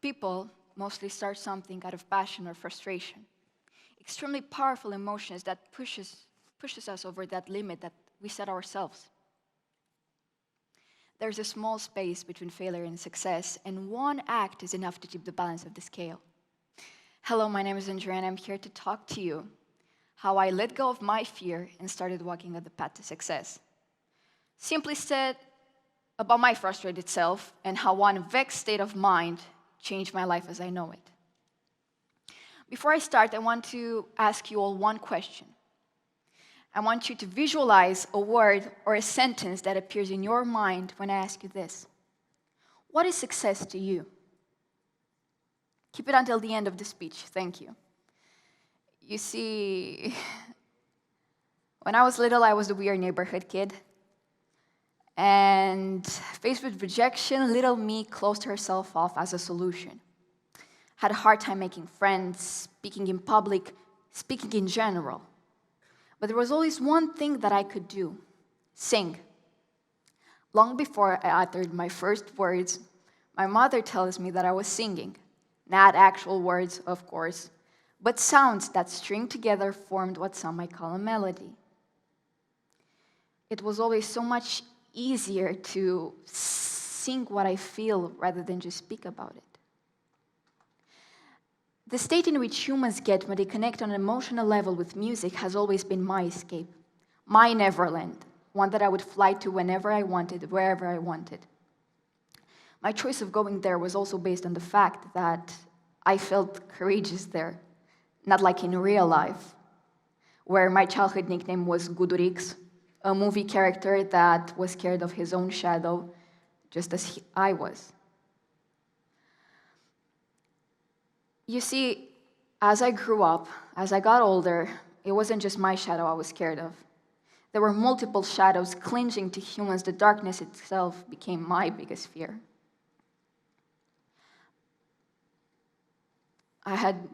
People mostly start something out of passion or frustration. Extremely powerful emotions that pushes us over that limit that we set ourselves. There's a small space between failure and success, and one act is enough to tip the balance of the scale. Hello, my name is Andreea, and I'm here to talk to you how I let go of my fear and started walking on the path to success. Simply said, about my frustrated self and how one vexed state of mind changed my life as I know it. Before I start, I want to ask you all one question. I want you to visualize a word or a sentence that appears in your mind when I ask you this. What is success to you? Keep it until the end of the speech. Thank you. You see, when I was little, I was the weird neighborhood kid. And faced with rejection, little me closed herself off as a solution. Had a hard time making friends, speaking in public, speaking in general. But there was always one thing that I could do: sing. Long before I uttered my first words, my mother tells me that I was singing. Not actual words, of course, but sounds that string together formed what some might call a melody. It was always so much easier to sing what I feel rather than just speak about it. The state in which humans get when they connect on an emotional level with music has always been my escape, my Neverland, one that I would fly to whenever I wanted, wherever I wanted. My choice of going there was also based on the fact that I felt courageous there, not like in real life, where my childhood nickname was Gudurix, a movie character that was scared of his own shadow, just as I was. You see, as I grew up, as I got older, it wasn't just my shadow I was scared of. There were multiple shadows clinging to humans. The darkness itself became my biggest fear. I had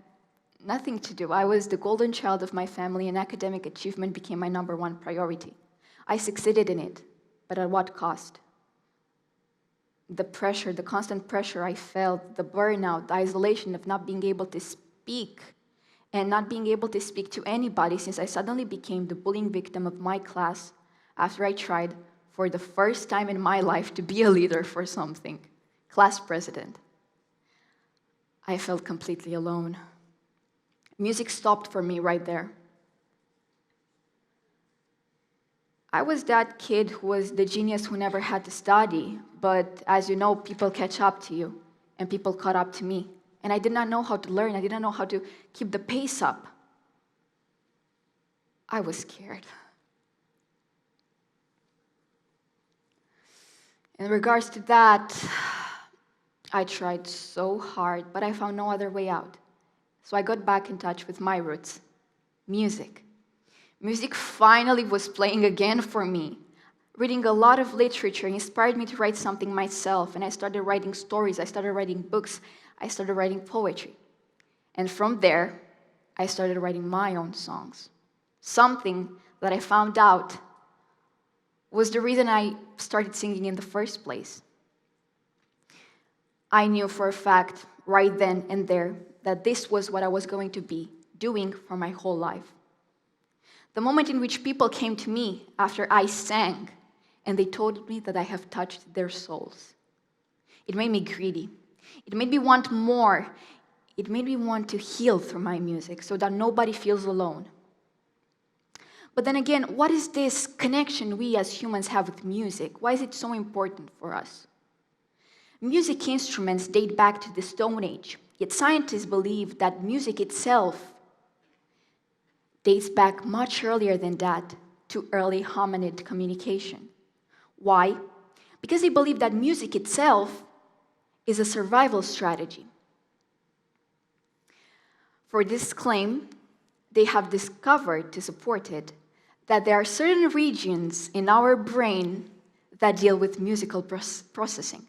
nothing to do. I was the golden child of my family, and academic achievement became my #1 priority. I succeeded in it, but at what cost? The pressure, the constant pressure I felt, the burnout, the isolation of not being able to speak and not being able to speak to anybody since I suddenly became the bullying victim of my class after I tried for the first time in my life to be a leader for something, class president. I felt completely alone. Music stopped for me right there. I was that kid who was the genius who never had to study, but as you know, people catch up to you, and people caught up to me. And I did not know how to learn. I didn't know how to keep the pace up. I was scared. In regards to that, I tried so hard, but I found no other way out. So I got back in touch with my roots, music. Music finally was playing again for me. Reading a lot of literature inspired me to write something myself, and I started writing stories, I started writing books, I started writing poetry. And from there, I started writing my own songs. Something that I found out was the reason I started singing in the first place. I knew for a fact, right then and there, that this was what I was going to be doing for my whole life. The moment in which people came to me after I sang, and they told me that I have touched their souls. It made me greedy. It made me want more. It made me want to heal through my music so that nobody feels alone. But then again, what is this connection we as humans have with music? Why is it so important for us? Music instruments date back to the Stone Age, yet scientists believe that music itself dates back much earlier than that to early hominid communication. Why? Because they believe that music itself is a survival strategy. For this claim, they have discovered, to support it, that there are certain regions in our brain that deal with musical processing.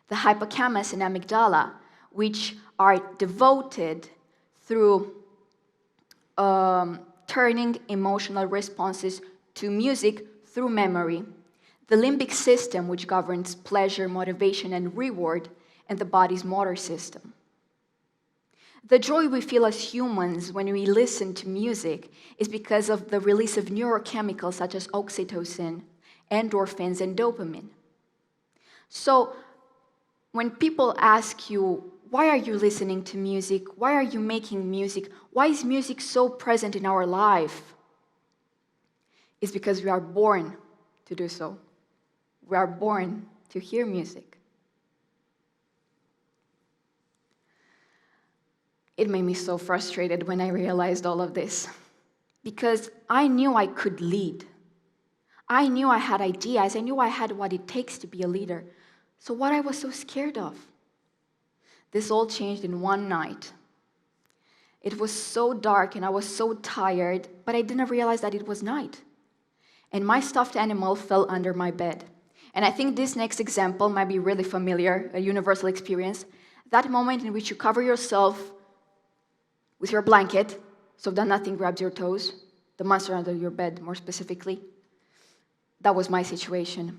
The hippocampus and amygdala, which are devoted through turning emotional responses to music through memory. The limbic system, which governs pleasure, motivation, and reward, and the body's motor system. The joy we feel as humans when we listen to music is because of the release of neurochemicals such as oxytocin, endorphins, and dopamine. So, when people ask you, why are you listening to music? Why are you making music? Why is music so present in our life? It's because we are born to do so. We are born to hear music. It made me so frustrated when I realized all of this, because I knew I could lead. I knew I had ideas. I knew I had what it takes to be a leader. So what I was so scared of? This all changed in one night. It was so dark and I was so tired, but I didn't realize that it was night. And my stuffed animal fell under my bed. And I think this next example might be really familiar, a universal experience. That moment in which you cover yourself with your blanket so that nothing grabs your toes, the monster under your bed more specifically. That was my situation.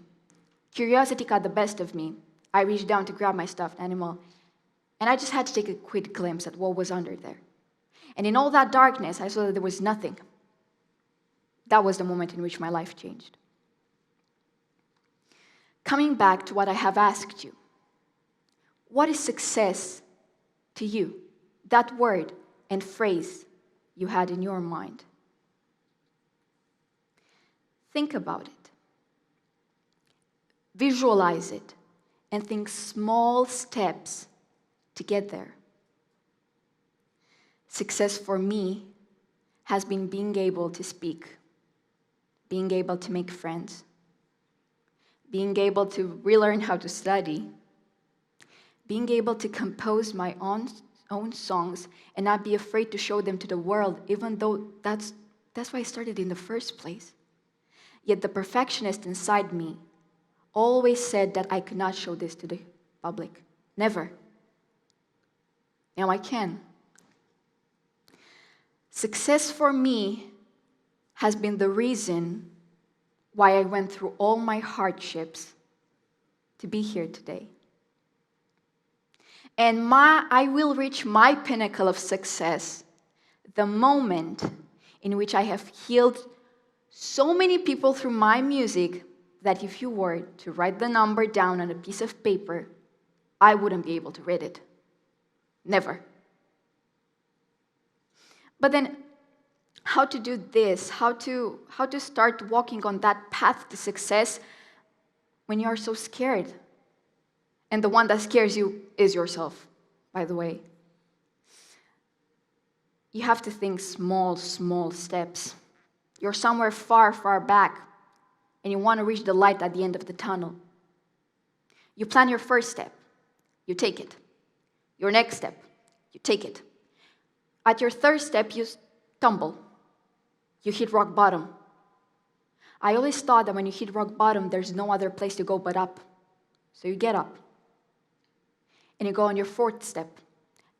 Curiosity got the best of me. I reached down to grab my stuffed animal, and I just had to take a quick glimpse at what was under there. And in all that darkness, I saw that there was nothing. That was the moment in which my life changed. Coming back to what I have asked you, what is success to you? That word and phrase you had in your mind. Think about it. Visualize it and think small steps to get there. Success for me has been being able to speak, being able to make friends, being able to relearn how to study, being able to compose my own songs and not be afraid to show them to the world, even though that's why I started in the first place. Yet the perfectionist inside me always said that I could not show this to the public. Never. Now I can. Success for me has been the reason why I went through all my hardships to be here today. And I will reach my pinnacle of success the moment in which I have healed so many people through my music that if you were to write the number down on a piece of paper, I wouldn't be able to read it. Never. But then, how to do this? How to start walking on that path to success when you are so scared? And the one that scares you is yourself, by the way. You have to think small steps. You're somewhere far, far back, and you want to reach the light at the end of the tunnel. You plan your first step. You take it. Your next step. You take it. At your third step, you stumble. You hit rock bottom. I always thought that when you hit rock bottom, there's no other place to go but up. So you get up. And you go on your fourth step.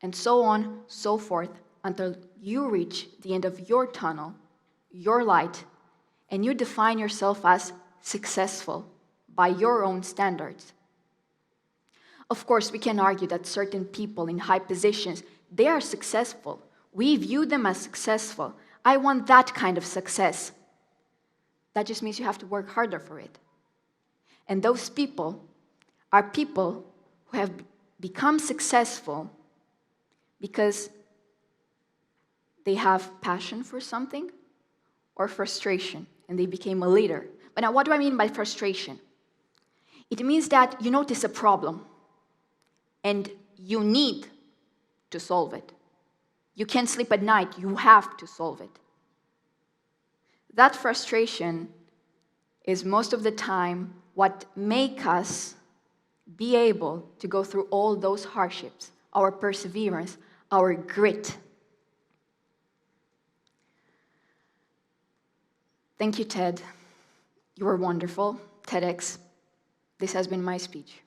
And so on, so forth, until you reach the end of your tunnel, your light, and you define yourself as successful by your own standards. Of course, we can argue that certain people in high positions, they are successful. We view them as successful. I want that kind of success. That just means you have to work harder for it. And those people are people who have become successful because they have passion for something or frustration, and they became a leader. But now, what do I mean by frustration? It means that you notice a problem, and you need to solve it. You can't sleep at night, you have to solve it. That frustration is most of the time what makes us be able to go through all those hardships, our perseverance, our grit. Thank you, Ted. You were wonderful. TEDx, this has been my speech.